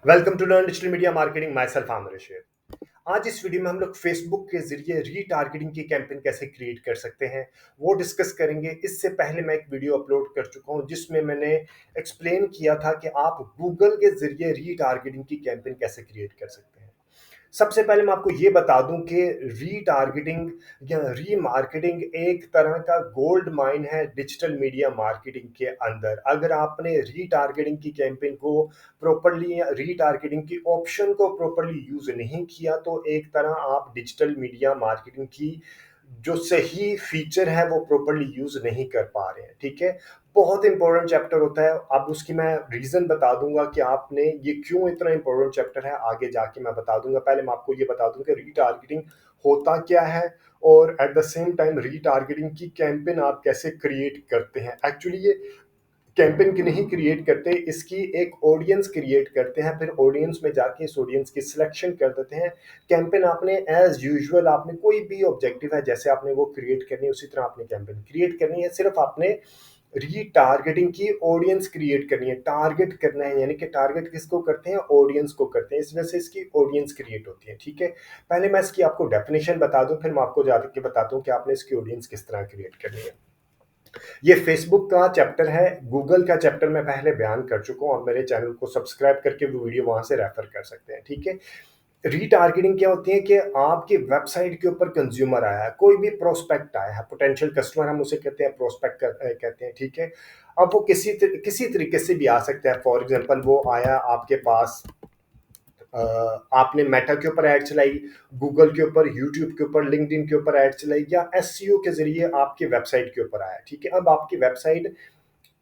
Welcome to learn digital media marketing. Myself Aamir Sher. आज इस video में हम लोग फेसबुक के जरिए रीटारगेटिंग की कैंपेन कैसे क्रिएट कर सकते हैं वो डिस्कस करेंगे। इससे पहले मैं एक वीडियो अपलोड कर चुका हूं जिसमें मैंने एक्सप्लेन किया था कि आप गूगल के जरिए रीटारगेटिंग की कैंपेन कैसे क्रिएट कर सकते हैं। सबसे पहले मैं आपको ये बता दूं कि रीटारगेटिंग या रीमार्केटिंग एक तरह का गोल्ड माइन है डिजिटल मीडिया मार्केटिंग के अंदर। अगर आपने रीटारगेटिंग की कैंपेन को प्रॉपरली या रीटारगेटिंग की ऑप्शन को प्रॉपरली यूज नहीं किया तो एक तरह आप डिजिटल मीडिया मार्केटिंग की जो सही फीचर है वो प्रॉपरली यूज नहीं कर पा रहे हैं। ठीक है, बहुत इंपॉर्टेंट चैप्टर होता है। अब उसकी मैं रीजन बता दूंगा कि आपने ये क्यों इतना इंपॉर्टेंट चैप्टर है, आगे जाके मैं बता दूंगा। पहले मैं आपको ये बता दूं कि रीटारगेटिंग होता क्या है और at the same time retargeting की कैंपेन आप कैसे क्रिएट करते हैं। एक्चुअली ये कैंपेन की नहीं क्रिएट करते, इसकी एक ऑडियंस क्रिएट करते हैं, फिर ऑडियंस में जाके इस ऑडियंस की सिलेक्शन कर देते हैं। कैंपेन आपने एज यूजुअल आपने कोई भी ऑब्जेक्टिव है जैसे आपने वो क्रिएट करनी है उसी तरह आपने कैंपेन क्रिएट करनी है। सिर्फ आपने रीटारगेटिंग की ऑडियंस क्रिएट करनी है, टारगेट करना है, यानी कि टारगेट किसको करते हैं, ऑडियंस को करते हैं, इस वजह से इसकी ऑडियंस क्रिएट होती है। ठीक है, पहले मैं इसकी आपको डेफिनेशन बता दूं फिर मैं आपको जाकर के बताता हूं कि आपने इसकी ऑडियंस किस तरह क्रिएट करनी है। ये फेसबुक का चैप्टर है, गूगल का चैप्टर मैं पहले बयान कर चुका हूं और मेरे चैनल को सब्सक्राइब करके वो वीडियो वहां से रेफर कर सकते हैं। ठीक है, रीटारगेटिंग क्या होती है कि आपकी वेबसाइट के ऊपर कंज्यूमर आया है, कोई भी प्रोस्पेक्ट आया है, पोटेंशियल कस्टमर हम उसे कहते हैं, प्रोस्पेक्ट कहते हैं। ठीक है, अब वो किसी तरीके से भी आ सकता है। फॉर एग्जांपल वो आया आपके पास, आपने मेटा के ऊपर ऐड चलाई, गूगल के ऊपर, यूट्यूब के ऊपर, लिंक्डइन के ऊपर ऐड चलाई, या एसईओ के जरिए आपकी वेबसाइट के ऊपर आया। ठीक है, अब आपकी वेबसाइट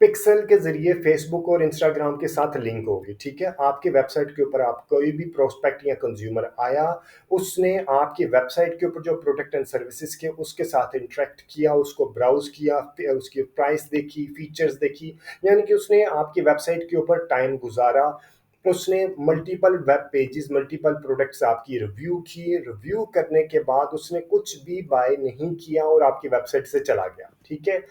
पिक्सल के जरिए फेसबुक और इंस्टाग्राम के साथ लिंक होगी। ठीक है, आपकी वेबसाइट के ऊपर आप कोई भी प्रोस्पेक्ट या कंज्यूमर आया, उसने आपकी वेबसाइट के ऊपर जो प्रोडक्ट एंड सर्विसेज के उसके साथ इंटरेक्ट किया, उसको ब्राउज किया, उसकी प्राइस देखी, फीचर्स देखी, यानी कि उसने आपकी वेबसाइट के ऊपर टाइम गुजारा, उसने multiple web pages, multiple products आपकी रिव्यू की, रिव्यू करने के बाद उसने कुछ भी बाय नहीं किया और आपकी वेबसाइट से चला गया। ठीक है,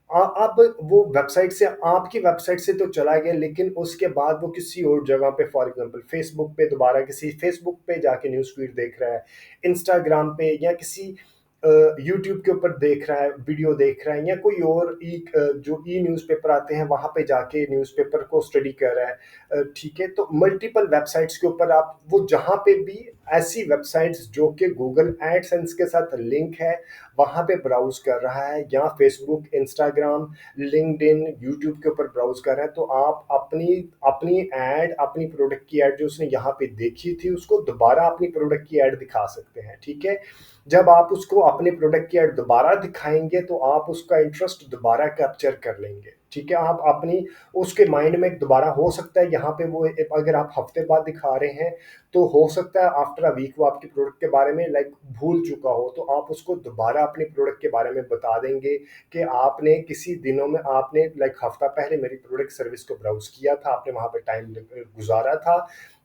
अब वो वेबसाइट से, आपकी वेबसाइट से तो चला गया, लेकिन उसके बाद वो किसी और जगह पे, फॉर एग्जांपल फेसबुक पे, दोबारा किसी फेसबुक पे जाके न्यूज़ फीड देख रहा है, इंस्टाग्राम पे या किसी यूट्यूब के ऊपर देख रहा है, वीडियो देख रहा है, या कोई और जो ई न्यूज़पेपर आते हैं वहाँ पे जाके न्यूज़पेपर को स्टडी कर रहा है। ठीक है, तो मल्टीपल वेबसाइट्स के ऊपर आप वो जहाँ पे भी ऐसी वेबसाइट्स जो कि गूगल एडसेंस के साथ लिंक है वहाँ पे ब्राउज कर रहा है, या फेसबुक, इंस्टाग्राम, लिंक्डइन, यूट्यूब के ऊपर ब्राउज कर रहा है, तो आप अपनी अपनी एड, अपनी प्रोडक्ट की एड जो उसने यहाँ पे देखी थी उसको दोबारा अपनी प्रोडक्ट की एड दिखा सकते हैं। ठीक है, जब आप उसको अपने प्रोडक्ट की एड दोबारा दिखाएंगे तो आप उसका इंटरेस्ट दोबारा कैप्चर कर लेंगे। ठीक है, आप अपनी उसके माइंड में दोबारा, हो सकता है यहाँ पे वो अगर आप हफ्ते बाद दिखा रहे हैं तो हो सकता है आफ्टर अ वीक वो आपके प्रोडक्ट के बारे में भूल चुका हो, तो आप उसको दोबारा अपने प्रोडक्ट के बारे में बता देंगे कि आपने किसी दिनों में, आपने हफ्ता पहले मेरी प्रोडक्ट सर्विस को ब्राउज किया था, आपने वहां पे टाइम गुजारा था,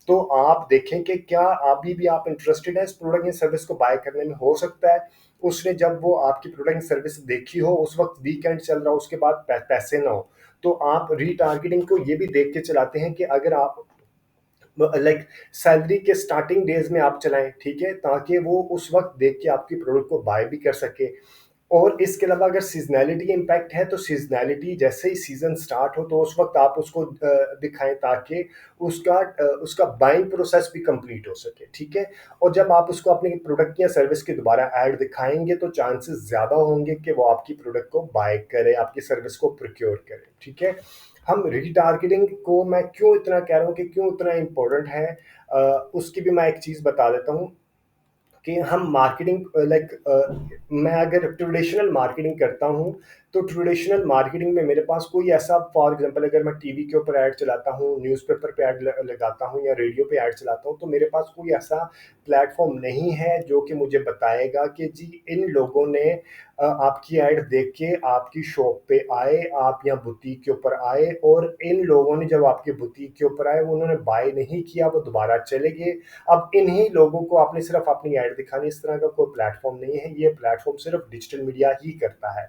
तो आप देखें कि क्या अभी भी आप इंटरेस्टेड है इस प्रोडक्ट या सर्विस को बाय करने में। हो सकता है उसने जब वो आपकी प्रोडक्ट सर्विस देखी हो उस वक्त वीकेंड चल रहा हो, उसके बाद पैसे ना हो, तो आप रीटारगेटिंग को ये भी देख के चलाते हैं कि अगर आप सैलरी के स्टार्टिंग डेज में आप चलाएं। ठीक है, ताकि वो उस वक्त देख के आपकी प्रोडक्ट को बाय भी कर सके। और इसके अलावा अगर सीजनैलिटी इम्पैक्ट है तो सीजनैलिटी जैसे ही सीजन स्टार्ट हो तो उस वक्त आप उसको दिखाएं ताकि उसका बाइंग प्रोसेस भी कंप्लीट हो सके। ठीक है, और जब आप उसको अपनी प्रोडक्ट या सर्विस के दोबारा ऐड दिखाएंगे तो चांसेस ज़्यादा होंगे कि वो आपकी प्रोडक्ट को बाय करे, आपकी सर्विस को प्रोक्योर करे। ठीक है, हम रीटारगेटिंग को मैं क्यों इतना कह रहा हूँ कि क्यों इतना इम्पोर्टेंट है, उसकी भी मैं एक चीज़ बता देता हूँ कि हम मार्केटिंग मैं अगर ट्रेडिशनल मार्केटिंग करता हूँ तो ट्रेडिशनल मार्केटिंग में मेरे पास कोई ऐसा, फॉर एग्जांपल अगर मैं टीवी के ऊपर ऐड चलाता हूँ, न्यूज़पेपर पे ऐड लगाता हूँ या रेडियो पे ऐड चलाता हूँ, तो मेरे पास कोई ऐसा प्लेटफॉर्म नहीं है जो कि मुझे बताएगा कि जी इन लोगों ने आपकी ऐड देख के आपकी शॉप पे आए, आप यहाँ बुटीक के ऊपर आए, और इन लोगों ने जब आपके बुटीक के ऊपर आए उन्होंने बाय नहीं किया, वो दोबारा चले गए। अब इन्हीं लोगों को आपने सिर्फ अपनी ऐड दिखानी, इस तरह का कोई प्लेटफॉर्म नहीं है, ये प्लेटफॉर्म सिर्फ डिजिटल मीडिया ही करता है।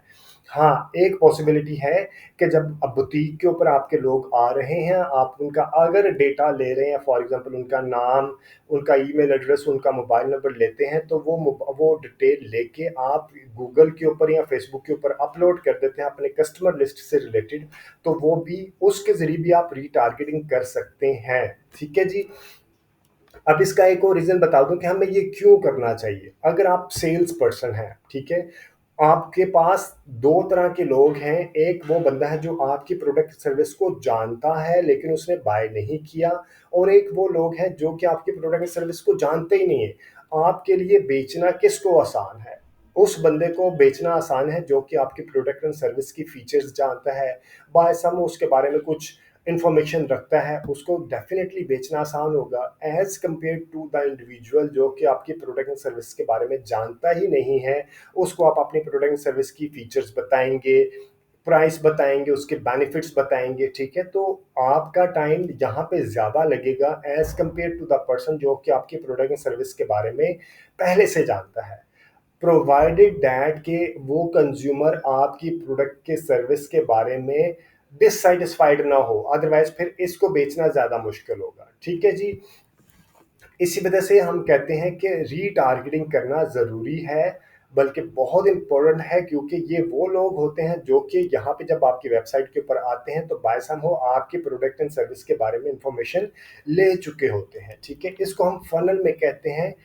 हाँ, एक पॉसिबिलिटी है कि जब अब बुटीक के ऊपर आपके लोग आ रहे हैं, आप उनका अगर डेटा ले रहे हैं, फॉर एग्ज़ाम्पल उनका नाम, उनका ईमेल एड्रेस, उनका मोबाइल नंबर लेते हैं, तो वो डिटेल लेके आप गूगल के ऊपर या फ़ेसबुक के ऊपर अपलोड कर देते हैं अपने कस्टमर लिस्ट से रिलेटेड, तो वो भी उसके ज़रिए भी आप रीटारगेटिंग कर सकते हैं। ठीक है जी? अब इसका एक और रीज़न बता दूं कि हमें ये क्यों करना चाहिए। अगर आप सेल्स पर्सन हैं, ठीक है, आपके पास दो तरह के लोग हैं। एक वो बंदा है जो आपकी प्रोडक्ट सर्विस को जानता है लेकिन उसने बाय नहीं किया, और एक वो लोग हैं जो कि आपकी प्रोडक्ट सर्विस को जानते ही नहीं है। आपके लिए बेचना किसको आसान है? उस बंदे को बेचना आसान है जो कि आपकी प्रोडक्ट एंड सर्विस की फीचर्स जानता है, बाय सम उसके बारे में कुछ इंफॉर्मेशन रखता है, उसको डेफिनेटली बेचना आसान होगा as compare to the individual जो कि आपकी प्रोडक्ट एंड सर्विस के बारे में जानता ही नहीं है। उसको आप अपनी प्रोडक्ट एंड सर्विस की फीचर्स बताएंगे, प्राइस बताएंगे, उसके बेनिफिट्स बताएंगे, ठीक है, तो आपका टाइम यहाँ पे ज़्यादा लगेगा as compare to the person जो कि आपकी प्रोडक्ट एंड सर्विस के बारे में पहले से जानता है, प्रोवाइडेड दैट के वो कंज्यूमर आपकी प्रोडक्ट के सर्विस के बारे में डिससेटिस्फाइड ना हो, अदरवाइज फिर इसको बेचना ज़्यादा मुश्किल होगा। ठीक है जी? इसी वजह से हम कहते हैं कि रीटारगेटिंग करना ज़रूरी है, बल्कि बहुत इम्पोर्टेंट है, क्योंकि ये वो लोग होते हैं जो कि यहाँ पे जब आपकी वेबसाइट के ऊपर आते हैं तो बाय सम हो आपके प्रोडक्ट एंड सर्विस के बारे में इंफॉर्मेशन ले चुके होते हैं। ठीक है, इसको हम फनल में कहते हैं,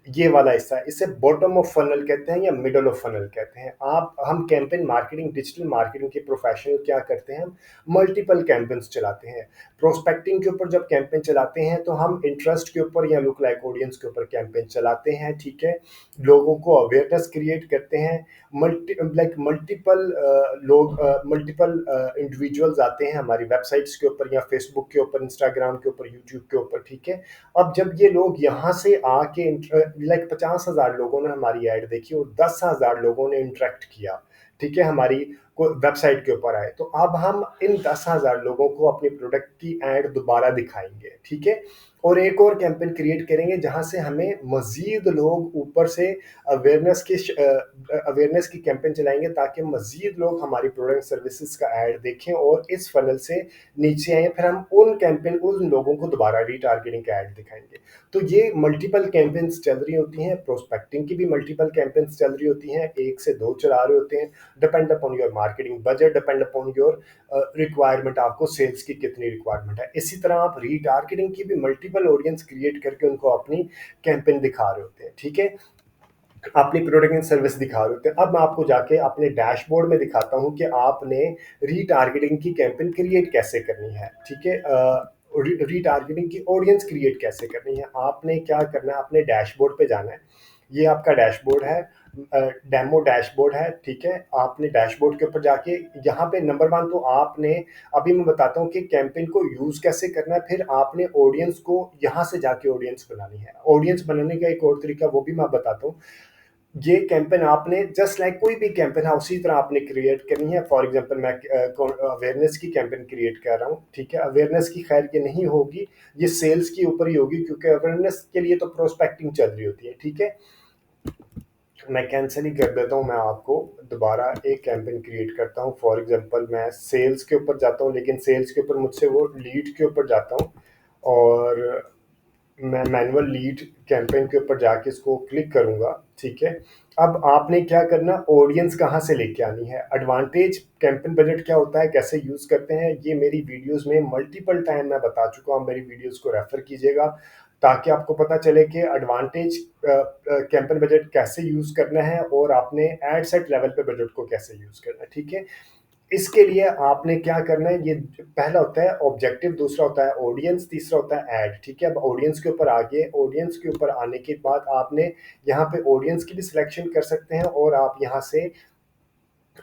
ये वाला हिस्सा है, इसे बॉटम ऑफ फनल कहते हैं या मिडल ऑफ फनल कहते हैं। आप हम कैंपेन मार्केटिंग, डिजिटल मार्केटिंग के प्रोफेशनल क्या करते हैं, हम मल्टीपल कैंपेन्स चलाते हैं। प्रोस्पेक्टिंग के ऊपर जब कैंपेन चलाते हैं तो हम इंटरेस्ट के ऊपर या लुक लाइक ऑडियंस के ऊपर कैंपेन चलाते हैं। ठीक है, लोगों को अवेयरनेस क्रिएट करते हैं, मल्टीपल लोग, मल्टीपल इंडिविजुअल्स आते हैं हमारी वेबसाइट्स के ऊपर या फेसबुक के ऊपर, इंस्टाग्राम के ऊपर, यूट्यूब के ऊपर। ठीक है, अब जब ये लोग यहाँ से आके 50,000 लोगों ने हमारी ऐड देखी और 10,000 लोगों ने इंटरेक्ट किया, ठीक है, हमारी वेबसाइट के ऊपर आए, तो अब हम इन 10,000 लोगों को अपनी प्रोडक्ट की ऐड दोबारा दिखाएंगे। ठीक है, और एक और कैंपेन क्रिएट करेंगे जहां से हमें मजीद लोग ऊपर से अवेयरनेस की अवेयरनेस की कैंपेन चलाएंगे ताकि मजीद लोग हमारी प्रोडक्ट सर्विसेज का ऐड देखें और इस फनल से नीचे आए, फिर हम उन लोगों को दोबारा रीटारगेटिंग का ऐड दिखाएंगे। तो ये मल्टीपल कैंपेन्स चल रही होती हैं, प्रोस्पेक्टिंग की भी मल्टीपल कैंपेन्स चल रही होती हैं, एक से दो चला रहे होते हैं, depend upon your marketing budget, depend upon your requirement, आपको सेल्स की कितनी रिक्वायरमेंट है। इसी तरह आप रीटारगेटिंग की भी मल्टीपल ऑडियंस क्रिएट करके उनको अपनी कैंपेन दिखा रहे होते हैं। ठीक है, अपनी प्रोडक्ट एंड सर्विस दिखा रहे होते हैं। अब मैं आपको जाके अपने डैशबोर्ड में दिखाता हूँ कि आपने रीटारगेटिंग की कैंपेन क्रिएट कैसे करनी है। ठीक है, रीटारगेटिंग की ऑडियंस क्रिएट कैसे करनी है। आपने क्या करना है, अपने डैशबोर्ड पे जाना है। ये आपका डैशबोर्ड है, डेमो डैशबोर्ड है। ठीक है, आपने डैशबोर्ड के ऊपर जाके यहाँ पे नंबर वन तो आपने, अभी मैं बताता हूँ कि कैंपेन को यूज़ कैसे करना है, फिर आपने ऑडियंस को यहाँ से जाके ऑडियंस बनानी है। ऑडियंस बनाने का एक और तरीका वो भी मैं बताता हूँ। ये कैंपेन आपने जस्ट लाइक कोई भी कैंपेन है उसी तरह आपने क्रिएट करनी है। फॉर एग्जांपल मैं अवेयरनेस की कैंपेन क्रिएट कर रहा हूँ। ठीक है, अवेयरनेस की खैर ये नहीं होगी, ये सेल्स के ऊपर ही होगी, क्योंकि अवेयरनेस के लिए तो प्रोस्पेक्टिंग चल रही होती है। ठीक है, मैं कैंसिल ही कर देता हूँ, मैं आपको दोबारा एक कैंपेन क्रिएट करता हूँ। फॉर एग्जांपल मैं सेल्स के ऊपर जाता हूँ, लेकिन सेल्स के ऊपर मुझसे वो लीड के ऊपर जाता हूँ, और मैं मैनुअल लीड कैंपेन के ऊपर जाके इसको क्लिक करूंगा। ठीक है, अब आपने क्या करना, ऑडियंस कहाँ से लेके आनी है, एडवांटेज कैंपेन बजट क्या होता है, कैसे यूज़ करते हैं, ये मेरी वीडियोस में मल्टीपल टाइम मैं बता चुका हूँ। मेरी वीडियोस को रेफर कीजिएगा ताकि आपको पता चले कि एडवांटेज कैंपेन बजट कैसे यूज़ करना है और आपने एड सेट लेवल पे बजट को कैसे यूज़ करना है। ठीक है, इसके लिए आपने क्या करना है, ये पहला होता है ऑब्जेक्टिव, दूसरा होता है ऑडियंस, तीसरा होता है ऐड। ठीक है, अब ऑडियंस के ऊपर आ गए। ऑडियंस के ऊपर आने के बाद आपने यहाँ पे ऑडियंस की भी सिलेक्शन कर सकते हैं और आप यहाँ से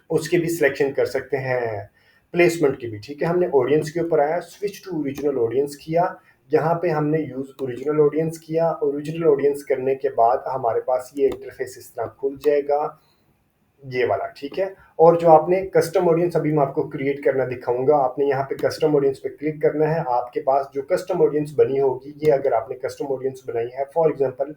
उसकी भी सिलेक्शन कर सकते हैं, प्लेसमेंट की भी। ठीक है, हमने ऑडियंस के ऊपर आया, स्विच टू ओरिजिनल ऑडियंस किया, यहाँ पे हमने यूज़ ओरिजिनल ऑडियंस किया। ओरिजिनल ऑडियंस करने के बाद हमारे पास ये इंटरफेस इस तरह खुल जाएगा, ये वाला। ठीक है, और जो आपने कस्टम ऑडियंस अभी मैं आपको क्रिएट करना दिखाऊंगा, आपने यहाँ पे कस्टम ऑडियंस पे क्लिक करना है। आपके पास जो कस्टम ऑडियंस बनी होगी, ये अगर आपने कस्टम ऑडियंस बनाई है, for example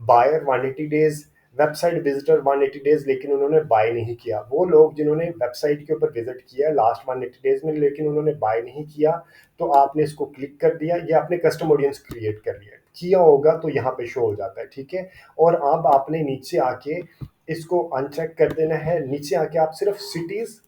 buyer 180 days, website visitor 180 days लेकिन उन्होंने बाय नहीं किया। वो लोग जिन्होंने वेबसाइट के ऊपर विजिट किया लास्ट 180 डेज में लेकिन उन्होंने बाय नहीं किया, तो आपने इसको क्लिक कर दिया, ये आपने कस्टम ऑडियंस क्रिएट कर लिया, किया होगा तो यहाँ पे शो हो जाता है, ठीक है। और अब आपने नीचे आके इसको अनचेक कर देना है। नीचे आके आप सिर्फ सिटीज,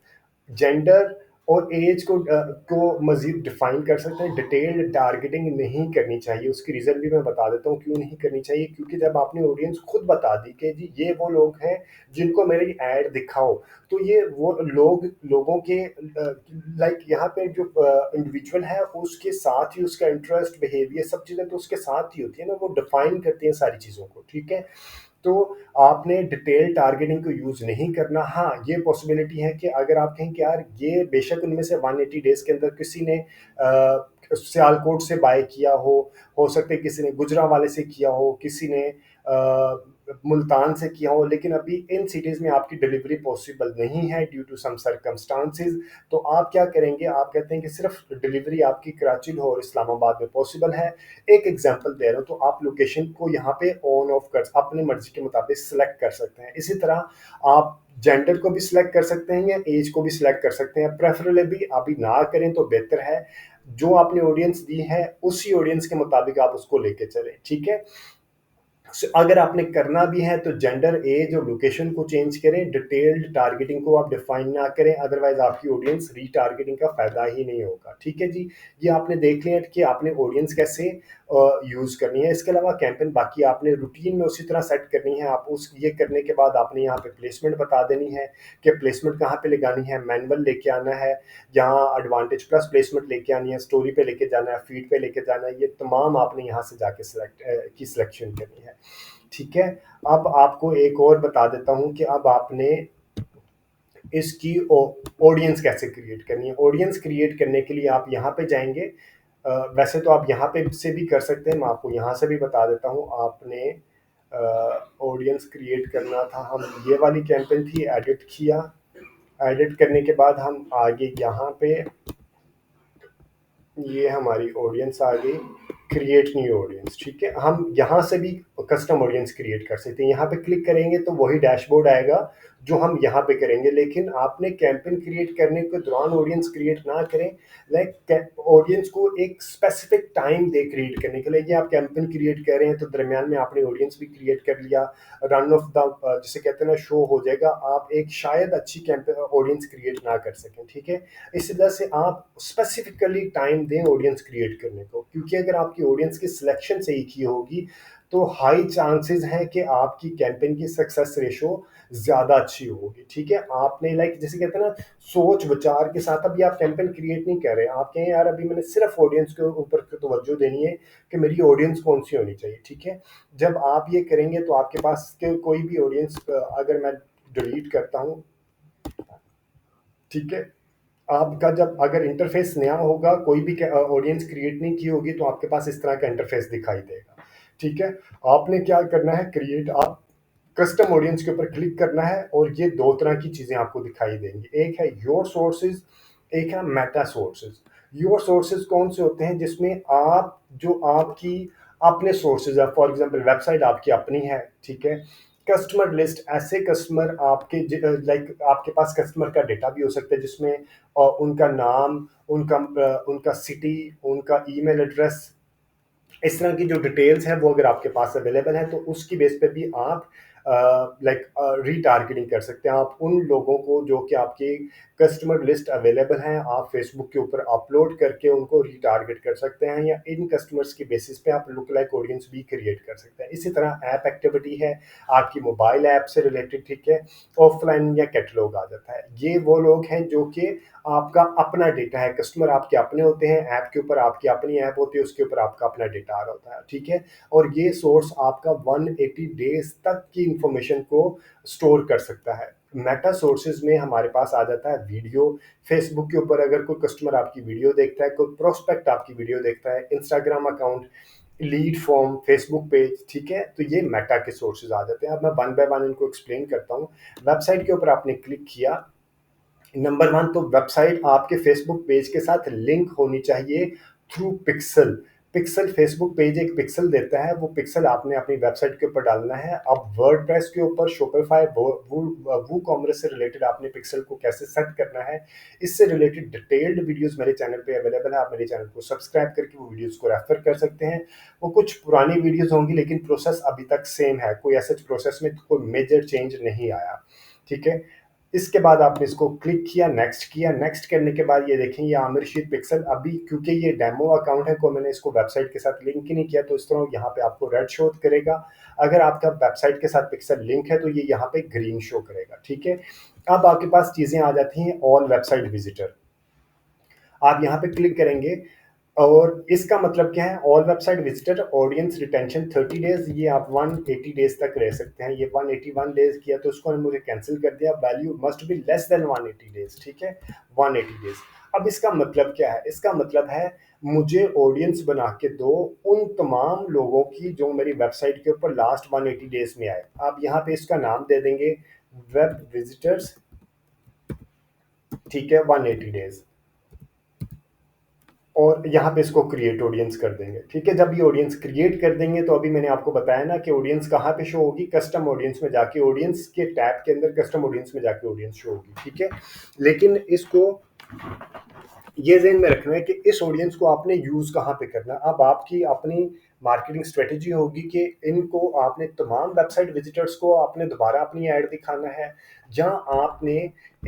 जेंडर और एज को मजीद डिफाइन कर सकते हैं। डिटेल्ड टारगेटिंग नहीं करनी चाहिए, उसकी रीज़न भी मैं बता देता हूँ क्यों नहीं करनी चाहिए। क्योंकि जब आपने ऑडियंस खुद बता दी कि जी ये वो लोग हैं जिनको मेरी ऐड दिखाओ, तो ये वो लोगों के लाइक यहाँ पे जो इंडिविजुअल है उसके साथ ही उसका इंटरेस्ट, बिहेवियर, सब चीज़ें तो उसके साथ ही होती है ना, वो डिफाइन करती हैं सारी चीज़ों को, ठीक है। तो आपने डिटेल टारगेटिंग को यूज़ नहीं करना। हाँ, ये पॉसिबिलिटी है कि अगर आप कहें कि यार ये बेशक उनमें से 180 डेज़ के अंदर किसी ने सियालकोट से बाय किया हो सकता है किसी ने गुजरांवाले से किया हो, किसी ने मुल्तान से किया हो, लेकिन अभी इन सिटीज़ में आपकी डिलीवरी पॉसिबल नहीं है ड्यू टू सम सर्कमस्टांसेस। तो आप क्या करेंगे, आप कहते हैं कि सिर्फ डिलीवरी आपकी कराची और इस्लामाबाद में पॉसिबल है। एक एग्जांपल दे रहा हूँ, तो आप लोकेशन को यहाँ पे ऑन ऑफ कर अपनी मर्जी के मुताबिक सिलेक्ट कर सकते हैं। इसी तरह आप जेंडर को भी सिलेक्ट कर सकते हैं या एज को भी सिलेक्ट कर सकते हैं। प्रेफरेबली अभी ना करें तो बेहतर है। जो आपने ऑडियंस दी है उसी ऑडियंस के मुताबिक आप उसको लेके चलें, ठीक है। अगर आपने करना भी है तो जेंडर, एज और लोकेशन को चेंज करें। डिटेल्ड टारगेटिंग को आप डिफाइन ना करें, अदरवाइज आपकी ऑडियंस रीटारगेटिंग का फायदा ही नहीं होगा, ठीक है जी। ये आपने देख लिया कि आपने ऑडियंस कैसे यूज करनी है। इसके अलावा कैंपेन बाकी आपने रूटीन में उसी तरह सेट करनी है। आप उस ये करने के बाद आपने यहाँ पे प्लेसमेंट बता देनी है कि प्लेसमेंट कहाँ पे लगानी है, मैनुअल लेके आना है, यहाँ एडवांटेज प्लस प्लेसमेंट लेके आनी है, स्टोरी पे लेके जाना है, फीड पे लेके जाना है, ये तमाम आपने यहाँ से जाके सिलेक्शन करनी है, ठीक है। अब आपको एक और बता देता हूँ कि अब आपने इसकी ऑडियंस कैसे क्रिएट करनी है। ऑडियंस क्रिएट करने के लिए आप यहाँ पे जाएंगे। वैसे तो आप यहाँ पे से भी कर सकते हैं, मैं आपको यहाँ से भी बता देता हूँ। आपने ऑडियंस क्रिएट करना था, हम ये वाली कैंपेन थी, एडिट किया, एडिट करने के बाद हम आगे यहाँ पे, ये हमारी ऑडियंस आ गई, क्रिएट न्यू ऑडियंस, ठीक है। हम यहाँ से भी कस्टम ऑडियंस क्रिएट कर सकते हैं। यहाँ पे क्लिक करेंगे तो वही डैशबोर्ड आएगा जो हम यहाँ पे करेंगे, लेकिन आपने कैंपेन क्रिएट करने के दौरान ऑडियंस क्रिएट ना करें। लाइक ऑडियंस को एक स्पेसिफिक टाइम दे क्रिएट करने के लिए। ये आप कैंपेन क्रिएट कर रहे हैं तो दरमियान में आपने ऑडियंस भी क्रिएट कर लिया, रन ऑफ द जिसे कहते हैं ना शो हो जाएगा, आप एक शायद अच्छी कैंपेन ऑडियंस क्रिएट ना कर सकें, ठीक है। इस वजह से आप स्पेसिफिकली टाइम दें ऑडियंस क्रिएट करने को, क्योंकि अगर आपकी ऑडियंस की सिलेक्शन सही की होगी तो हाई चांसेस हैं कि आपकी कैंपेन की सक्सेस रेशो ज़्यादा अच्छी होगी, ठीक है। आपने लाइक जैसे कहते हैं ना सोच विचार के साथ, अभी आप कैंपेन क्रिएट नहीं कर रहे, आप कहें यार अभी मैंने सिर्फ ऑडियंस के ऊपर तवज्जो देनी है कि मेरी ऑडियंस कौन सी होनी चाहिए, ठीक है। जब आप ये करेंगे तो आपके पास के कोई भी ऑडियंस, अगर मैं डिलीट करता हूँ, ठीक है, आपका जब अगर इंटरफेस नया होगा, कोई भी ऑडियंस क्रिएट नहीं की होगी, तो आपके पास इस तरह का इंटरफेस दिखाई देगा, ठीक है। आपने क्या करना है, क्रिएट आप कस्टम ऑडियंस के ऊपर क्लिक करना है और ये दो तरह की चीज़ें आपको दिखाई देंगी। एक है योर सोर्सेज, एक है मेटा सोर्सेज। योर सोर्सेज कौन से होते हैं, जिसमें आप जो आपकी अपने सोर्सेज है, फॉर एग्जांपल वेबसाइट आपकी अपनी है, ठीक है। कस्टमर लिस्ट, ऐसे कस्टमर आपके लाइक आपके पास कस्टमर का डेटा भी हो सकता है जिसमें उनका नाम, उनका सिटी, उनका ईमेल एड्रेस, इस तरह की जो डिटेल्स हैं वो अगर आपके पास अवेलेबल है तो उसकी बेस पे भी आप लाइक रीटारगेटिंग कर सकते हैं। आप उन लोगों को जो कि आपकी कस्टमर लिस्ट अवेलेबल हैं, आप फेसबुक के ऊपर अपलोड करके उनको रीटारगेट कर सकते हैं, या इन कस्टमर्स की बेसिस पे आप लुक लाइक ऑडियंस भी क्रिएट कर सकते हैं। इसी तरह ऐप एक्टिविटी है आपकी मोबाइल ऐप से रिलेटेड, ठीक है, ऑफलाइन या कैटलॉग आ जाता है। ये वो लोग हैं जो कि आपका अपना डेटा है, कस्टमर आपके अपने होते हैं, ऐप के ऊपर आपकी अपनी ऐप होती है, उसके ऊपर आपका अपना डेटा आ रहा होता है, ठीक है। और ये सोर्स आपका 180 डेज तक की इंफॉर्मेशन को स्टोर कर सकता है। मेटा सोर्सेज में हमारे पास आ जाता है वीडियो। फेसबुक के ऊपर अगर कोई कस्टमर आपकी वीडियो देखता है, कोई प्रोस्पेक्ट आपकी वीडियो देखता है, Instagram account, lead form, Facebook page, ठीक है, तो ये मेटा के सोर्सेज आ जाते हैं। अब मैं वन बाय वन इनको एक्सप्लेन करता हूँ। वेबसाइट के ऊपर आपने क्लिक किया, नंबर 1 तो वेबसाइट आपके फेसबुक पेज के साथ लिंक होनी चाहिए through pixel. Pixel Facebook page एक पिक्सल देता है, वो पिक्सल आपने अपनी वेबसाइट के ऊपर डालना है। अब वर्डप्रेस के ऊपर शॉपिफाई वूकॉमर्स से रिलेटेड आपने पिक्सल को कैसे सेट करना है, इससे रिलेटेड डिटेल्ड वीडियोस मेरे चैनल पे अवेलेबल है। आप मेरे चैनल को सब्सक्राइब करके वो वीडियोस को रेफर कर सकते हैं। वो कुछ पुरानी वीडियोस होंगी लेकिन प्रोसेस अभी तक सेम है, कोई ऐसा प्रोसेस में कोई मेजर चेंज नहीं आया, ठीक है। इसके बाद आपने इसको क्लिक किया, नेक्स्ट किया। नेक्स्ट करने के बाद ये देखें, ये आमिर शीट पिक्सल अभी क्योंकि ये डेमो अकाउंट है को मैंने इसको वेबसाइट के साथ लिंक ही नहीं किया, तो इस तरह यहाँ पे आपको रेड शो करेगा। अगर आपका वेबसाइट के साथ पिक्सल लिंक है तो ये यहाँ पे ग्रीन शो करेगा, ठीक है। अब आपके पास चीज़ें आ जाती हैं ऑल वेबसाइट विजिटर। आप यहाँ पे क्लिक करेंगे और इसका मतलब क्या है, all website visitor audience retention 30 days, ये आप 180 डेज तक रह सकते हैं। ये 181 डेज किया तो उसको मुझे कैंसिल कर दिया। Value must be less than 180 days, ठीक है, 180 डेज। अब इसका मतलब क्या है, इसका मतलब है मुझे ऑडियंस बना के दो उन तमाम लोगों की जो मेरी वेबसाइट के ऊपर लास्ट 180 डेज में आए। आप यहाँ पे इसका नाम दे देंगे वेब विजिटर्स, ठीक है, 180 डेज, और यहाँ पे इसको क्रिएट ऑडियंस कर देंगे, ठीक है। जब ये ऑडियंस क्रिएट कर देंगे तो अभी मैंने आपको बताया ना कि ऑडियंस कहाँ पे शो होगी, कस्टम ऑडियंस में जाके, ऑडियंस के टैब के अंदर कस्टम ऑडियंस में जाके ऑडियंस शो होगी, ठीक है। लेकिन इसको ये ज़हन में रखना है कि इस ऑडियंस को आपने यूज़ कहाँ पे करना है। अब आपकी अपनी मार्केटिंग स्ट्रेटजी होगी कि इनको आपने तमाम वेबसाइट विजिटर्स को आपने दोबारा अपनी ऐड दिखाना है, या आपने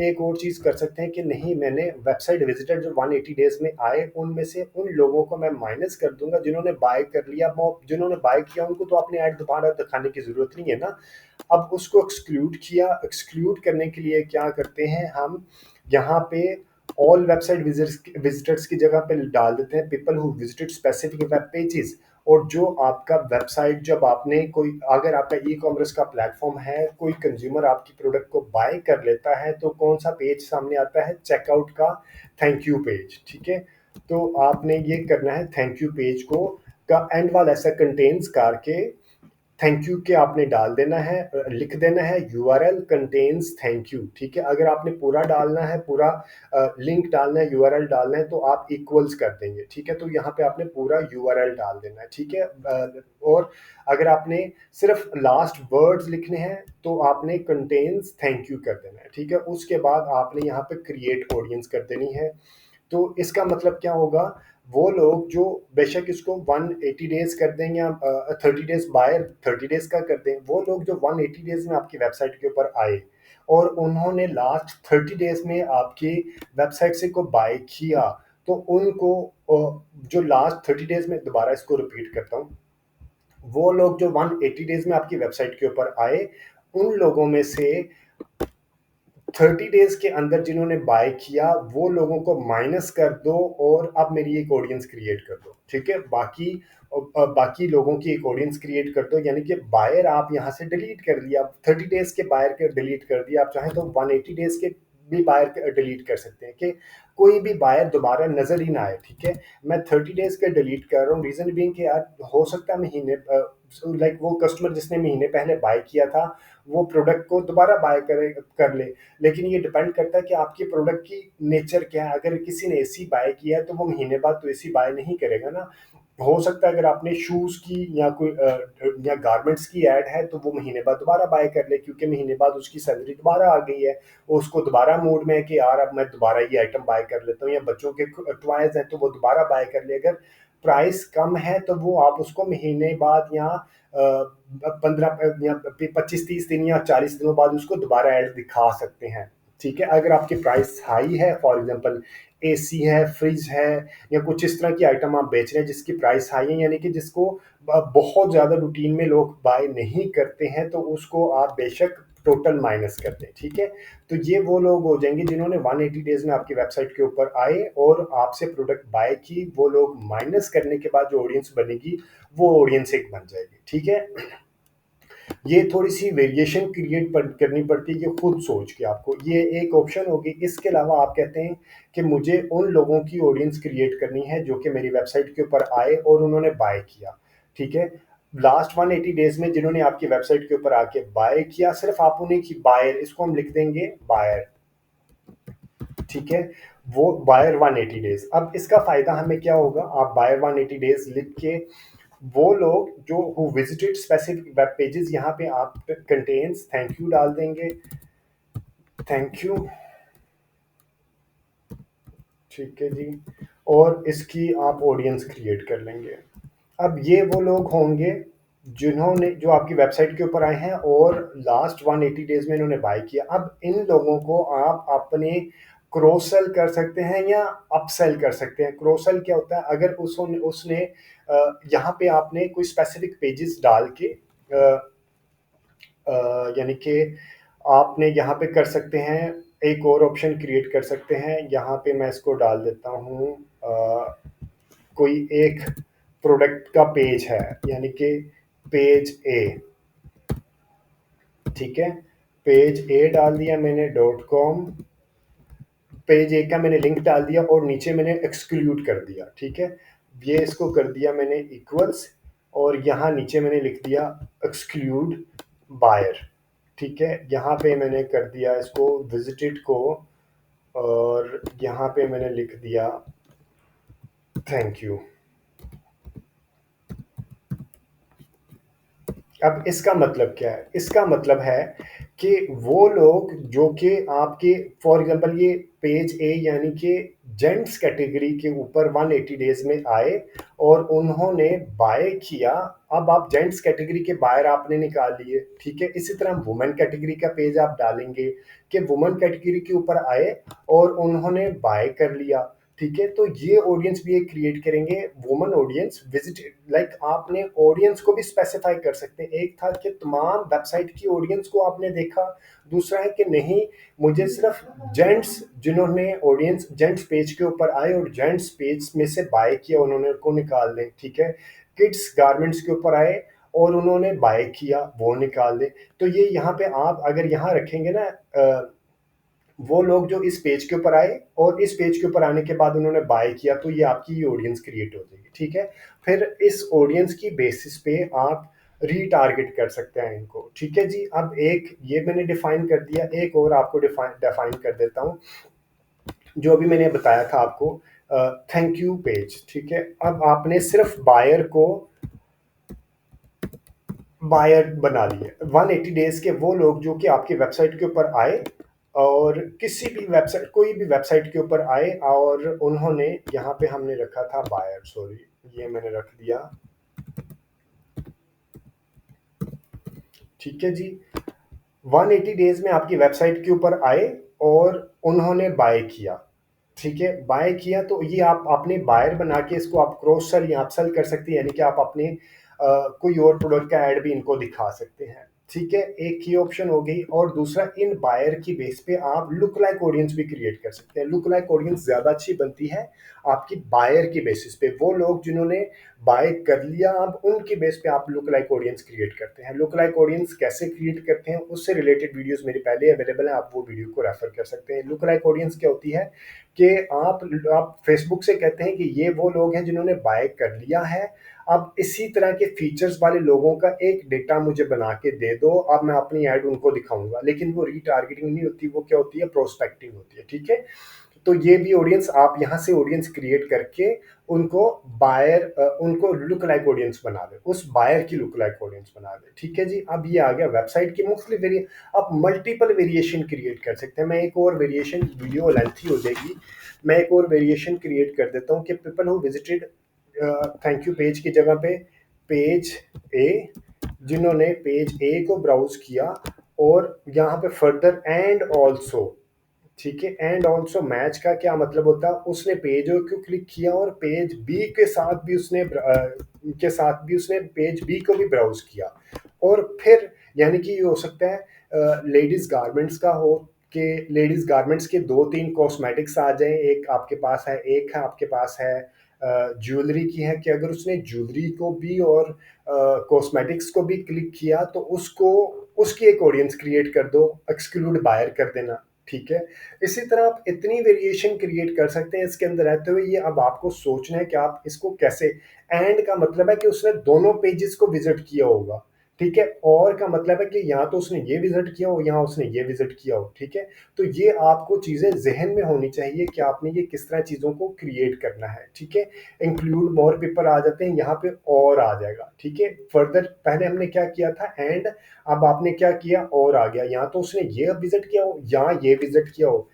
एक और चीज़ कर सकते हैं कि नहीं, मैंने वेबसाइट विजिटर जो 180 डेज में आए उनमें से उन लोगों को मैं माइनस कर दूंगा जिन्होंने बाय कर लिया। वो जिन्होंने बाय किया उनको तो अपनी ऐड दोबारा दिखाने की ज़रूरत नहीं है ना। अब उसको एक्सक्लूड किया। एक्सक्लूड करने के लिए क्या करते हैं हम, यहाँ पे ऑल वेबसाइट विजिटर्स की जगह पे डाल देते हैं people who visited specific web pages. और जो आपका वेबसाइट, जब आपने कोई, अगर आपका ई कॉमर्स का प्लेटफॉर्म है, कोई कंज्यूमर आपकी प्रोडक्ट को बाय कर लेता है तो कौन सा पेज सामने आता है, चेकआउट का थैंक यू पेज, ठीक है। तो आपने ये करना है, थैंक यू पेज को का एंड वाला ऐसा कंटेन्स करके थैंक यू के आपने डाल देना है, लिख देना है यूआरएल कंटेन्स थैंक यू, ठीक है। अगर आपने पूरा डालना है, पूरा लिंक डालना है, यूआरएल डालना है तो आप इक्वल्स कर देंगे, ठीक है। तो यहाँ पे आपने पूरा यूआरएल डाल देना है, ठीक है। और अगर आपने सिर्फ लास्ट वर्ड्स लिखने हैं तो आपने कंटेन्स थैंक यू कर देना है, ठीक है। उसके बाद आपने यहाँ पे क्रिएट ऑडियंस कर देनी है। तो इसका मतलब क्या होगा, वो लोग जो बेशक इसको 180 डेज कर दें या 30 डेज बायर 30 डेज का कर दें, वो लोग जो 180 डेज में आपकी वेबसाइट के ऊपर आए और उन्होंने लास्ट 30 डेज में आपकी वेबसाइट से को बाय किया, तो उनको जो लास्ट 30 डेज में, दोबारा इसको रिपीट करता हूँ, वो लोग जो 180 डेज में आपकी वेबसाइट के ऊपर आए, उन लोगों में से 30 डेज के अंदर जिन्होंने बाय किया वो लोगों को माइनस कर दो और अब मेरी एक ऑडियंस क्रिएट कर दो, ठीक है। बाकी लोगों की एक ऑडियंस क्रिएट कर दो, यानी कि बायर आप यहाँ से डिलीट कर लिया, 30 डेज के बायर के डिलीट कर दिया। आप चाहें तो 180 डेज के भी बायर डिलीट कर सकते हैं कि कोई भी बायर दोबारा नजर ही ना आए, ठीक है। मैं 30 डेज के डिलीट कर रहा हूँ, रीजन बीइंग कि यार हो सकता है महीने लाइक वो कस्टमर जिसने महीने पहले बाय किया था वो प्रोडक्ट को दोबारा बाय कर ले। लेकिन ये डिपेंड करता है कि आपकी प्रोडक्ट की नेचर क्या है। अगर किसी ने एसी बाय किया है तो वो महीने बाद तो एसी बाय नहीं करेगा ना। हो सकता है अगर आपने शूज की या कोई या गारमेंट्स की ऐड है तो वो महीने बाद दोबारा बाय कर ले, क्योंकि महीने बाद उसकी सैलरी दोबारा आ गई है, उसको दोबारा मूड में है कि यार अब मैं दोबारा ये आइटम बाय कर लेता हूँ। या बच्चों के टॉयज हैं तो वो दोबारा बाय कर ले। अगर प्राइस कम है तो वो आप उसको महीने बाद या 15 या 25-30 दिन या 40 दिनों बाद उसको दोबारा ऐड दिखा सकते हैं, ठीक है। अगर आपकी प्राइस हाई है, फॉर एग्जांपल एसी है, फ्रिज है, या कुछ इस तरह की आइटम आप बेच रहे हैं जिसकी प्राइस हाई है, यानी कि जिसको बहुत ज़्यादा रूटीन में लोग बाय नहीं करते हैं, तो उसको आप बेशक टोटल माइनस कर दें, ठीक है। तो ये वो लोग हो जाएंगे जिन्होंने 180 डेज में आपकी वेबसाइट के ऊपर आए और आपसे प्रोडक्ट बाय की। वो लोग माइनस करने के बाद जो ऑडियंस बनेगी वो ऑडियंस एक बन जाएगी, ठीक है। ये थोड़ी सी वेरिएशन क्रिएट करनी पड़ती है, ये खुद सोच के आपको, ये एक ऑप्शन होगी। इसके अलावा आप कहते हैं कि मुझे उन लोगों की ऑडियंस क्रिएट करनी है जो कि मेरी वेबसाइट के ऊपर आए और उन्होंने बाय किया, ठीक है। लास्ट 180 डेज में जिन्होंने आपकी वेबसाइट के ऊपर आके बाय किया, सिर्फ आप उन्हें की बायर, इसको हम लिख देंगे बायर, ठीक है, वो बायर 180 डेज। अब इसका फायदा हमें क्या होगा, आप बायर 180 डेज लिख के वो लोग जो who visited specific web pages, यहाँ पे आप कंटेन्स थैंक यू डाल देंगे, थैंक यू, ठीक है जी, और इसकी आप ऑडियंस क्रिएट कर लेंगे। अब ये वो लोग होंगे जिन्होंने जो आपकी वेबसाइट के ऊपर आए हैं और लास्ट 180 डेज में इन्होंने बाय किया। अब इन लोगों को आप अपने क्रॉस सेल कर सकते हैं या अपसेल कर सकते हैं। क्रॉस सेल क्या होता है, अगर उसने उसने यहाँ पे आपने कोई स्पेसिफिक पेजेस डाल के यानी कि आपने यहाँ पे कर सकते हैं, एक और ऑप्शन क्रिएट कर सकते हैं। यहाँ पे मैं इसको डाल देता हूँ, कोई एक प्रोडक्ट का पेज है, यानी कि पेज ए, ठीक है, पेज ए डाल दिया मैंने .com, पेज ए का मैंने लिंक डाल दिया और नीचे मैंने एक्सक्लूड कर दिया, ठीक है, ये इसको कर दिया मैंने इक्वल्स, और यहाँ नीचे मैंने लिख दिया एक्सक्लूड बायर, ठीक है, यहाँ पे मैंने कर दिया इसको विजिटेड को, और यहाँ पे मैंने लिख दिया थैंक यू। अब इसका मतलब क्या है, इसका मतलब है कि वो लोग जो कि आपके फॉर एग्जांपल ये पेज ए यानी कि जेंट्स कैटेगरी के ऊपर 180 डेज में आए और उन्होंने बाय किया। अब आप जेंट्स कैटेगरी के बायर आपने निकाल लिए, ठीक है, इसी तरह वुमेन कैटेगरी का पेज आप डालेंगे कि वुमेन कैटेगरी के ऊपर आए और उन्होंने बाय कर लिया, ठीक है, तो ये ऑडियंस भी एक क्रिएट करेंगे, वुमन ऑडियंस विजिट, लाइक आपने ऑडियंस को भी स्पेसिफाई कर सकते हैं। एक था कि तमाम वेबसाइट की ऑडियंस को आपने देखा, दूसरा है कि नहीं मुझे सिर्फ जेंट्स जिन्होंने ऑडियंस जेंट्स पेज के ऊपर आए और जेंट्स पेज में से बाय किया उन्होंने उनको निकाल दें, ठीक है, किड्स गारमेंट्स के ऊपर आए और उन्होंने बाय किया वो निकाल दें। तो ये यहाँ पे आप अगर यहाँ रखेंगे ना, वो लोग जो इस पेज के ऊपर आए और इस पेज के ऊपर आने के बाद उन्होंने बाय किया, तो ये आपकी ऑडियंस क्रिएट हो जाएगी, ठीक है। फिर इस ऑडियंस की बेसिस पे आप रीटारगेट कर सकते हैं इनको, ठीक है जी। अब एक ये मैंने डिफाइन कर दिया, एक और आपको डिफाइन कर देता हूँ जो अभी मैंने बताया था आपको, थैंक यू पेज, ठीक है। अब आपने सिर्फ बायर को बायर बना लिए 180 डेज के, वो लोग जो कि आपकी वेबसाइट के ऊपर आए और किसी भी वेबसाइट कोई भी वेबसाइट के ऊपर आए और उन्होंने यहाँ पे हमने रखा था बायर, सॉरी ये मैंने रख दिया, ठीक है जी। 180 डेज में आपकी वेबसाइट के ऊपर आए और उन्होंने बाय किया, ठीक है, बाय किया, तो ये आप अपने बायर बना के इसको आप क्रॉस सेल या अपसेल कर सकते हैं, यानी कि आप अपने कोई और प्रोडक्ट का ऐड भी इनको दिखा सकते हैं, ठीक है, एक ही ऑप्शन हो गई। और दूसरा, इन बायर की बेस पे आप लुक लाइक ऑडियंस भी क्रिएट कर सकते हैं। लुक लाइक ऑडियंस ज़्यादा अच्छी बनती है आपकी बायर की बेसिस पे, वो लोग जिन्होंने बाय कर लिया, अब उनकी बेस पे आप लुक लाइक ऑडियंस क्रिएट करते हैं। लुक लाइक ऑडियंस कैसे क्रिएट करते हैं उससे रिलेटेड वीडियोस मेरे पहले अवेलेबल है, आप वो वीडियो को रेफर कर सकते हैं। लुक लाइक ऑडियंस क्या होती है कि आप फेसबुक से कहते हैं कि ये वो लोग हैं जिन्होंने बाय कर लिया है, अब इसी तरह के फीचर्स वाले लोगों का एक डेटा मुझे बना के दे दो, अब मैं अपनी ऐड उनको दिखाऊंगा। लेकिन वो रीटारगेटिंग नहीं होती, वो क्या होती है, प्रोस्पेक्टिंग होती है, ठीक है। तो ये भी ऑडियंस आप यहाँ से ऑडियंस क्रिएट करके उनको बायर उनको लुक लाइक ऑडियंस बना दे, उस बायर की लुक लाइक ऑडियंस बना दे, ठीक है जी। अब ये आ गया वेबसाइट की मुख्तलिफ वेरिएशन, आप मल्टीपल वेरिएशन क्रिएट कर सकते हैं। मैं एक और वेरिएशन, वीडियो लेंथी हो जाएगी, मैं एक और वेरिएशन क्रिएट कर देता हूँ कि people who visited thank you page की जगह पे पेज ए, जिन्होंने पेज ए को ब्राउज किया और यहाँ पे फर्दर एंड ऑल्सो, ठीक है, एंड ऑल्सो मैच का क्या मतलब होता है, उसने पेज ए को क्लिक किया और पेज बी के साथ भी उसने पेज बी को भी ब्राउज किया। और फिर यानी कि ये हो सकता है लेडीज गारमेंट्स का हो कि लेडीज गारमेंट्स के दो तीन कॉस्मेटिक्स आ जाएं, एक आपके पास है, एक है आपके पास है ज्वेलरी की है, कि अगर उसने ज्वेलरी को भी और कॉस्मेटिक्स को भी क्लिक किया तो उसको उसकी एक ऑडियंस क्रिएट कर दो, एक्सक्लूड बायर कर देना, ठीक है। इसी तरह आप इतनी वेरिएशन क्रिएट कर सकते हैं इसके अंदर रहते हुए। ये अब आपको सोचना है कि आप इसको कैसे, एंड का मतलब है कि उसने दोनों पेजेस को विजिट किया होगा, ठीक है। और का मतलब है कि यहाँ तो उसने ये विजिट किया हो, यहाँ उसने ये विजिट किया हो, ठीक है। तो ये आपको चीज़ें जहन में होनी चाहिए कि आपने ये किस तरह चीज़ों को क्रिएट करना है, ठीक है। इंक्लूड मोर पेपर आ जाते हैं यहाँ पे, और आ जाएगा, ठीक है। फर्दर पहले हमने क्या किया था एंड, अब आपने क्या किया और आ गया। यहाँ तो उसने ये विजिट किया हो, यहाँ ये विजिट किया हो,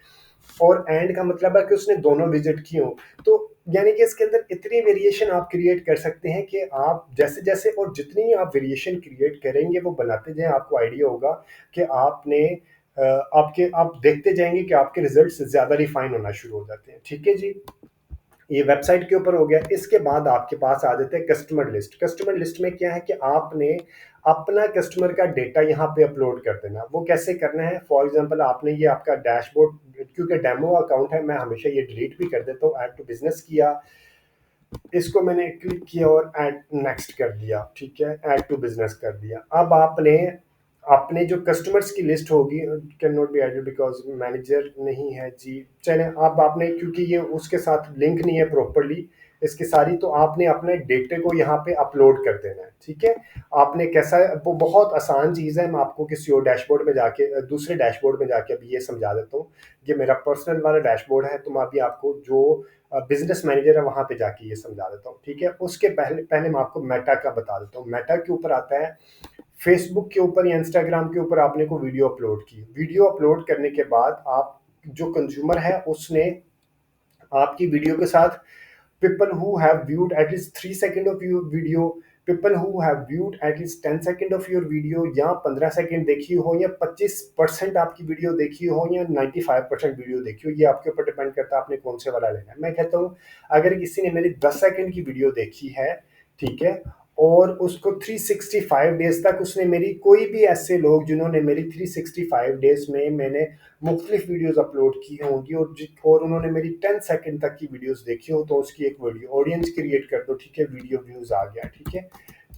और एंड का मतलब है कि उसने दोनों विजिट किए हो। तो यानी कि इसके अंदर इतनी वेरिएशन आप क्रिएट कर सकते हैं कि आप जैसे जैसे और जितनी आप वेरिएशन क्रिएट करेंगे वो बनाते जाएं, आपको आइडिया होगा कि आपने आप देखते जाएंगे कि आपके रिजल्ट्स ज़्यादा रिफाइन होना शुरू हो जाते हैं, ठीक है जी। ये वेबसाइट के ऊपर हो गया। इसके बाद आपके पास आ जाते हैं कस्टमर लिस्ट। कस्टमर लिस्ट में क्या है कि आपने अपना कस्टमर का डेटा यहाँ पे अपलोड कर देना। वो कैसे करना है, फॉर एग्जांपल आपने ये आपका डैशबोर्ड, क्योंकि डेमो अकाउंट है मैं हमेशा ये डिलीट भी कर देता हूँ। ऐड टू बिजनेस किया, इसको मैंने क्लिक किया और ऐड नेक्स्ट कर दिया, ठीक है, ऐड टू बिजनेस कर दिया। अब आपने अपने जो कस्टमर्स की लिस्ट होगी, can not be added because manager नहीं है जी, चले। अब आपने, क्योंकि ये उसके साथ लिंक नहीं है प्रॉपरली इसकी सारी, तो आपने अपने डेटे को यहाँ पे अपलोड कर देना है, ठीक है। आपने कैसा, वो बहुत आसान चीज़ है। मैं आपको किसी और डैशबोर्ड में जाके, दूसरे डैशबोर्ड में जाके अभी ये समझा देता हूँ। ये मेरा पर्सनल वाला डैशबोर्ड है, तो मैं अभी आपको जो बिजनेस मैनेजर है वहाँ पे जाके ये समझा देता हूँ, ठीक है। उसके पहले पहले मैं आपको मेटा का बता देता हूँ। मेटा के ऊपर आता है, फेसबुक के ऊपर या इंस्टाग्राम के ऊपर आपने को वीडियो अपलोड की। वीडियो अपलोड करने के बाद आप, जो कंज्यूमर है उसने आपकी वीडियो के साथ, people who have viewed at least 3 seconds of your video, people who have viewed at least 10 seconds of your video, या 15 सेकंड देखी हो, या 25% आपकी वीडियो देखी हो, या 95% वीडियो देखी हो, ये आपके ऊपर डिपेंड करता है आपने कौन से वाला लेना है। मैं कहता हूँ अगर किसी ने मेरी 10 सेकंड की वीडियो देखी है, ठीक है, और उसको 365 डेज तक उसने मेरी, कोई भी ऐसे लोग जिन्होंने मेरी 365 डेज में मैंने मुख्तलिफ वीडियोस अपलोड की होंगी और उन्होंने मेरी 10 सेकंड तक की वीडियोस देखी हो, तो उसकी एक वीडियो ऑडियंस क्रिएट कर दो, ठीक है, वीडियो व्यूज आ गया, ठीक है।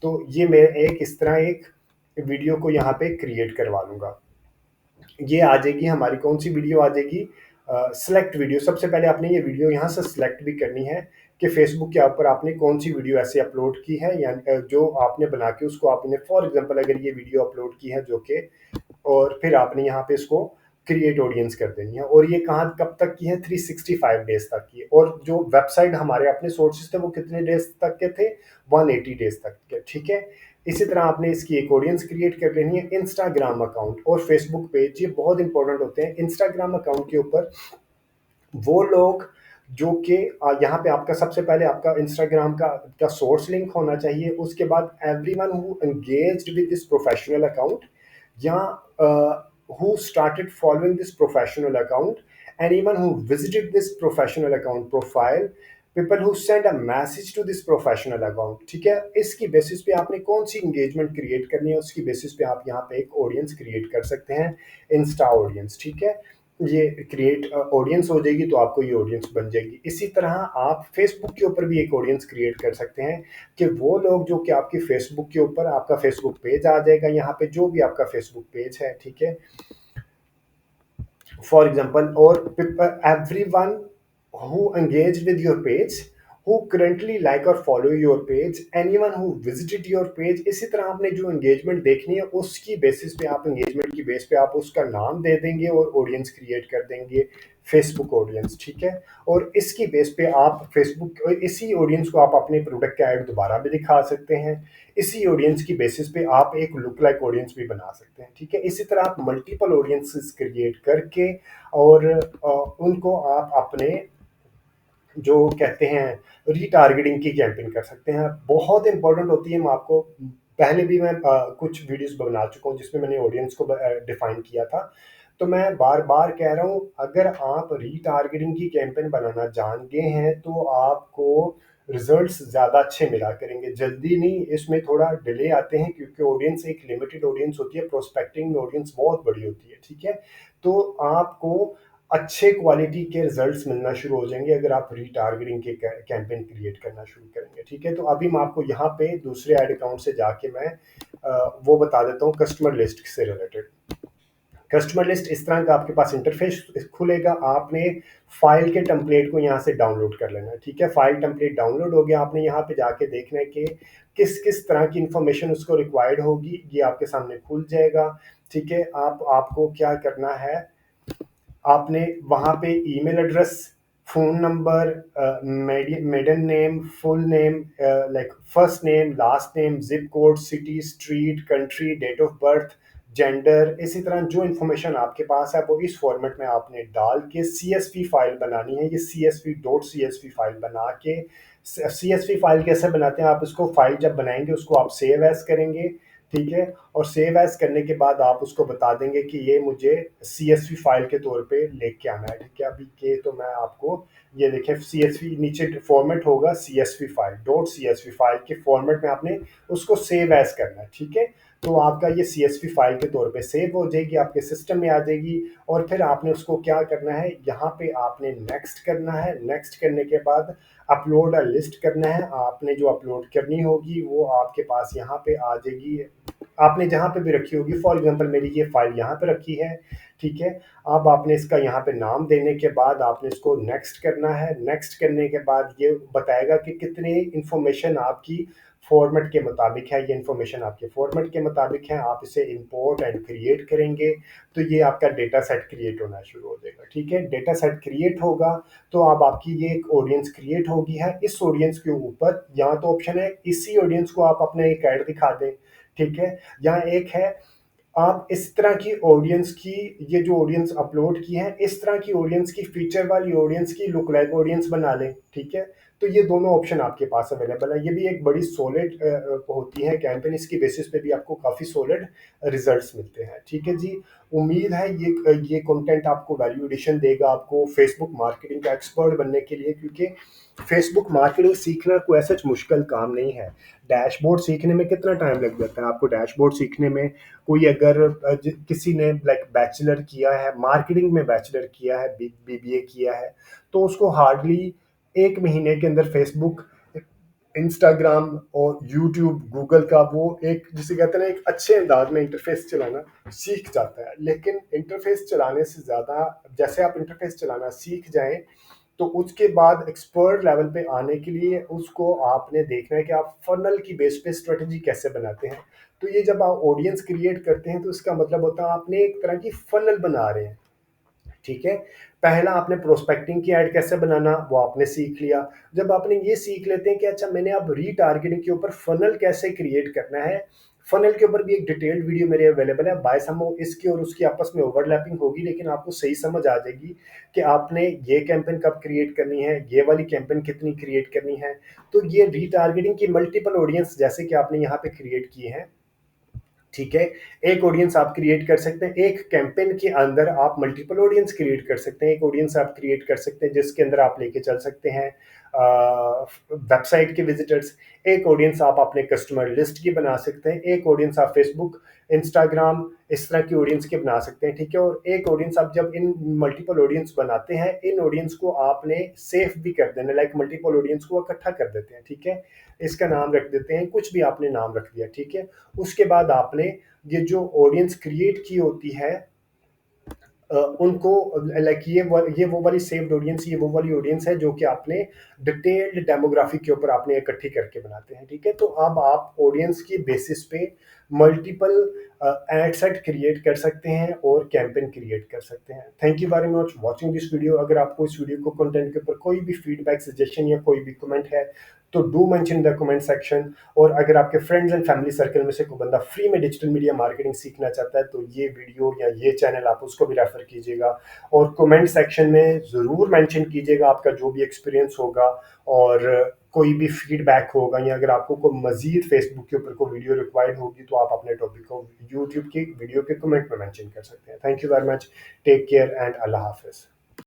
तो ये मैं एक इस तरह एक वीडियो को यहाँ पे क्रिएट करवा लूँगा। ये आ जाएगी हमारी कौन सी वीडियो आ जाएगी, सेलेक्ट वीडियो। सबसे पहले आपने ये वीडियो यहाँ से सिलेक्ट भी करनी है कि फेसबुक के ऊपर आपने कौन सी वीडियो ऐसे अपलोड की है, या जो आपने बना के उसको आपने, फॉर एग्जांपल अगर ये वीडियो अपलोड की है जो कि, और फिर आपने यहाँ पे इसको क्रिएट ऑडियंस कर देनी है। और ये कहाँ कब तक की है, 365 डेज तक की। और जो वेबसाइट हमारे अपने सोर्सेज थे वो कितने डेज तक के थे, 180 डेज तक के, ठीक है। इसी तरह आपने इसकी एक ऑडियंस क्रिएट कर लेनी है। इंस्टाग्राम अकाउंट और फेसबुक पेज ये बहुत इंपॉर्टेंट होते हैं। इंस्टाग्राम अकाउंट के ऊपर वो लोग जो कि, यहाँ पे आपका सबसे पहले आपका इंस्टाग्राम का सोर्स लिंक होना चाहिए। उसके बाद everyone who engaged with this professional account, या who started following this professional account, anyone who visited this professional account profile, people who send a message to this professional account, ठीक है। इसकी basis पे आपने कौन सी इंगेजमेंट क्रिएट करनी है, उसकी बेसिस पे आप यहाँ पे एक ऑडियंस क्रिएट कर सकते हैं, इंस्टा ऑडियंस, ठीक है। ये क्रिएट ऑडियंस हो जाएगी तो आपको ये ऑडियंस बन जाएगी। इसी तरह आप फेसबुक के ऊपर भी एक ऑडियंस क्रिएट कर सकते हैं कि वो लोग जो कि आपकी फेसबुक के ऊपर, आपका फेसबुक पेज आ जाएगा यहाँ पे, जो भी आपका फेसबुक पेज है, ठीक है, for example, or everyone who engaged with your page, who currently like or follow your page, anyone who visited your page। इसी तरह आपने जो एंगेजमेंट देखनी है उसकी बेसिस पे, आप एंगेजमेंट की बेस पे आप उसका नाम दे देंगे और ऑडियंस क्रिएट कर देंगे, फेसबुक ऑडियंस, ठीक है। और इसकी बेस पे आप फेसबुक, इसी ऑडियंस को आप अपने प्रोडक्ट का ऐड दोबारा भी दिखा सकते हैं। इसी ऑडियंस की बेसिस पे आप एक लुक लाइक ऑडियंस भी बना सकते हैं, ठीक है। इसी तरह आप मल्टीपल ऑडियंसेस क्रिएट करके और उनको आप अपने, जो कहते हैं, रीटारगेटिंग की कैंपेन कर सकते हैं। बहुत इंपॉर्टेंट होती है। मैं आपको पहले भी मैं कुछ वीडियोस बना चुका हूँ जिसमें मैंने ऑडियंस को डिफाइन किया था। तो मैं बार बार कह रहा हूँ, अगर आप रीटारगेटिंग की कैंपेन बनाना जान गए हैं तो आपको रिजल्ट्स ज़्यादा अच्छे मिला करेंगे। जल्दी नहीं, इसमें थोड़ा डिले आते हैं क्योंकि ऑडियंस एक लिमिटेड ऑडियंस होती है, प्रोस्पेक्टिंग में ऑडियंस बहुत बड़ी होती है, ठीक है। तो आपको अच्छे क्वालिटी के रिजल्ट्स मिलना शुरू हो जाएंगे अगर आप रीटारगेटिंग के कैंपेन क्रिएट करना शुरू करेंगे, ठीक है। तो अभी मैं आपको यहाँ पे दूसरे ऐड अकाउंट से जाके मैं वो बता देता हूँ कस्टमर लिस्ट से रिलेटेड। कस्टमर लिस्ट इस तरह का आपके पास इंटरफेस खुलेगा। आपने फाइल के टेम्पलेट को यहाँ से डाउनलोड कर लेना है, ठीक है। फाइल टेम्पलेट डाउनलोड हो गया, आपने यहाँ पे जाके देखना है कि किस किस तरह की इंफॉर्मेशन उसको रिक्वायर्ड होगी, ये आपके सामने खुल जाएगा, ठीक है। आपको क्या करना है, आपने वहाँ पे email address, phone number, maiden name, full name, like first name, last name, zip code, city, street, country, date of birth, gender, इसी तरह जो इन्फॉर्मेशन आपके पास है वो इस फॉर्मेट में आपने डाल के CSV फाइल बनानी है। ये CSV फाइल बना के, CSV फाइल कैसे बनाते हैं, आप उसको फाइल जब बनाएंगे उसको आप सेव एज करेंगे, ठीक है। और सेव एज करने के बाद आप उसको बता देंगे कि ये मुझे CSV फाइल के तौर पे लेके आना है, ठीक है। अभी के तो मैं आपको ये देखें, CSV नीचे फॉर्मेट होगा CSV फाइल, .csv फाइल के फॉर्मेट में आपने उसको सेव एज करना है, ठीक है। तो आपका ये CSV फाइल के तौर पे सेव हो जाएगी, आपके सिस्टम में आ जाएगी। और फिर आपने उसको क्या करना है, यहाँ पे आपने नेक्स्ट करना है। नेक्स्ट करने के बाद अपलोड अ लिस्ट करना है। आपने जो अपलोड करनी होगी वो आपके पास यहाँ पे आ जाएगी, आपने जहाँ पे भी रखी होगी। फॉर एग्जांपल मेरी ये फाइल यहाँ पे रखी है, ठीक है। अब आपने इसका यहाँ पे नाम देने के बाद आपने इसको नेक्स्ट करना है। नेक्स्ट करने के बाद ये बताएगा कि कितने इंफॉर्मेशन आपकी फॉर्मेट के मुताबिक है, ये इंफॉर्मेशन आपके फॉर्मेट के मुताबिक है। आप इसे इंपोर्ट एंड क्रिएट करेंगे तो ये आपका डेटा सेट क्रिएट होना शुरू हो जाएगा, ठीक है। डेटा सेट क्रिएट होगा तो अब आपकी ये एक ऑडियंस क्रिएट होगी है। इस ऑडियंस के ऊपर यहाँ तो ऑप्शन है, इसी ऑडियंस को आप अपने एक ऐड दिखा दें, ठीक है। यहाँ एक है, आप इस तरह की ऑडियंस की, ये जो ऑडियंस अपलोड की है इस तरह की ऑडियंस की, फीचर वाली ऑडियंस की लुक लाइक ऑडियंस बना लें, ठीक है। तो ये दोनों ऑप्शन आपके पास अवेलेबल है। ये भी एक बड़ी सॉलिड होती है कैंपेन, इसकी बेसिस पे भी आपको काफ़ी सॉलिड रिजल्ट्स मिलते हैं, ठीक है जी। उम्मीद है ये कंटेंट आपको वैल्यू एडिशन देगा, आपको फेसबुक मार्केटिंग का एक्सपर्ट बनने के लिए, क्योंकि फेसबुक मार्केटिंग सीखना कोई ऐसा मुश्किल काम नहीं है। डैशबोर्ड सीखने में कितना टाइम लग जाता है आपको, डैशबोर्ड सीखने में कोई अगर किसी ने लाइक बैचलर किया है मार्केटिंग में, बैचलर किया है, BBA किया है, तो उसको हार्डली 1 महीने के अंदर फेसबुक, इंस्टाग्राम और यूट्यूब, गूगल का वो एक जिसे कहते हैं ना एक अच्छे अंदाज में इंटरफेस चलाना सीख जाता है। लेकिन इंटरफेस चलाने से ज़्यादा, जैसे आप इंटरफेस चलाना सीख जाएं तो उसके बाद एक्सपर्ट लेवल पे आने के लिए उसको आपने देखना है कि आप फनल की बेस पे स्ट्रेटजी कैसे बनाते हैं। तो ये जब आप ऑडियंस क्रिएट करते हैं तो इसका मतलब होता है आपने एक तरह की फनल बना रहे हैं, ठीक है। पहला आपने प्रोस्पेक्टिंग की ऐड कैसे बनाना वो आपने सीख लिया। जब आपने ये सीख लेते हैं कि अच्छा मैंने अब रीटारगेटिंग के ऊपर फनल कैसे क्रिएट करना है, फनल के ऊपर भी एक डिटेल्ड वीडियो मेरे अवेलेबल है। बाय समो इसकी और उसकी आपस में ओवरलैपिंग होगी, लेकिन आपको सही समझ आ जाएगी कि आपने ये कैंपेन कब क्रिएट करनी है, ये वाली कैंपेन कितनी क्रिएट करनी है। तो ये रीटारगेटिंग की मल्टीपल ऑडियंस जैसे कि आपने यहाँ पे क्रिएट की है, ठीक है। एक ऑडियंस आप क्रिएट कर सकते हैं, एक कैंपेन के अंदर आप मल्टीपल ऑडियंस क्रिएट कर सकते हैं। एक ऑडियंस आप क्रिएट कर सकते हैं जिसके अंदर आप लेके चल सकते हैं वेबसाइट के विजिटर्स। एक ऑडियंस आप अपने कस्टमर लिस्ट की बना सकते हैं। एक ऑडियंस आप फेसबुक, इंस्टाग्राम, इस तरह की ऑडियंस के बना सकते हैं, ठीक है। और एक ऑडियंस आप जब इन मल्टीपल ऑडियंस बनाते हैं, इन ऑडियंस को आपने सेफ भी कर देना, लाइक मल्टीपल ऑडियंस को इकट्ठा कर देते हैं, ठीक है। इसका नाम रख देते हैं, कुछ भी आपने नाम रख दिया, ठीक है। उसके बाद आपने ये जो ऑडियंस क्रिएट की होती है उनको लाइक ये वो वाली सेव्ड ऑडियंस, ये वो वाली ऑडियंस है जो कि आपने डिटेल्ड डेमोग्राफिक के ऊपर आपने इकट्ठी करके बनाते हैं, ठीक है। तो अब आप ऑडियंस की बेसिस पे मल्टीपल एड सेट क्रिएट कर सकते हैं और कैंपेन क्रिएट कर सकते हैं। Thank you very much watching this video. अगर आपको इस वीडियो को कंटेंट के ऊपर कोई भी फीडबैक, सजेशन या कोई भी कमेंट है तो do mention the comment section. और अगर आपके फ्रेंड्स एंड फैमिली सर्कल में से कोई बंदा फ्री में डिजिटल मीडिया मार्केटिंग सीखना चाहता है तो ये वीडियो या ये चैनल आप उसको भी रेफर कीजिएगा। और कमेंट सेक्शन में ज़रूर मेंशन कीजिएगा आपका जो भी एक्सपीरियंस होगा और कोई भी फीडबैक होगा, या अगर आपको कोई मजीद फेसबुक के ऊपर कोई वीडियो रिक्वायर्ड होगी तो आप अपने टॉपिक को यूट्यूब की वीडियो के कमेंट में मेंशन कर सकते हैं। Thank you very much, take care and अल्लाह हाफिज़।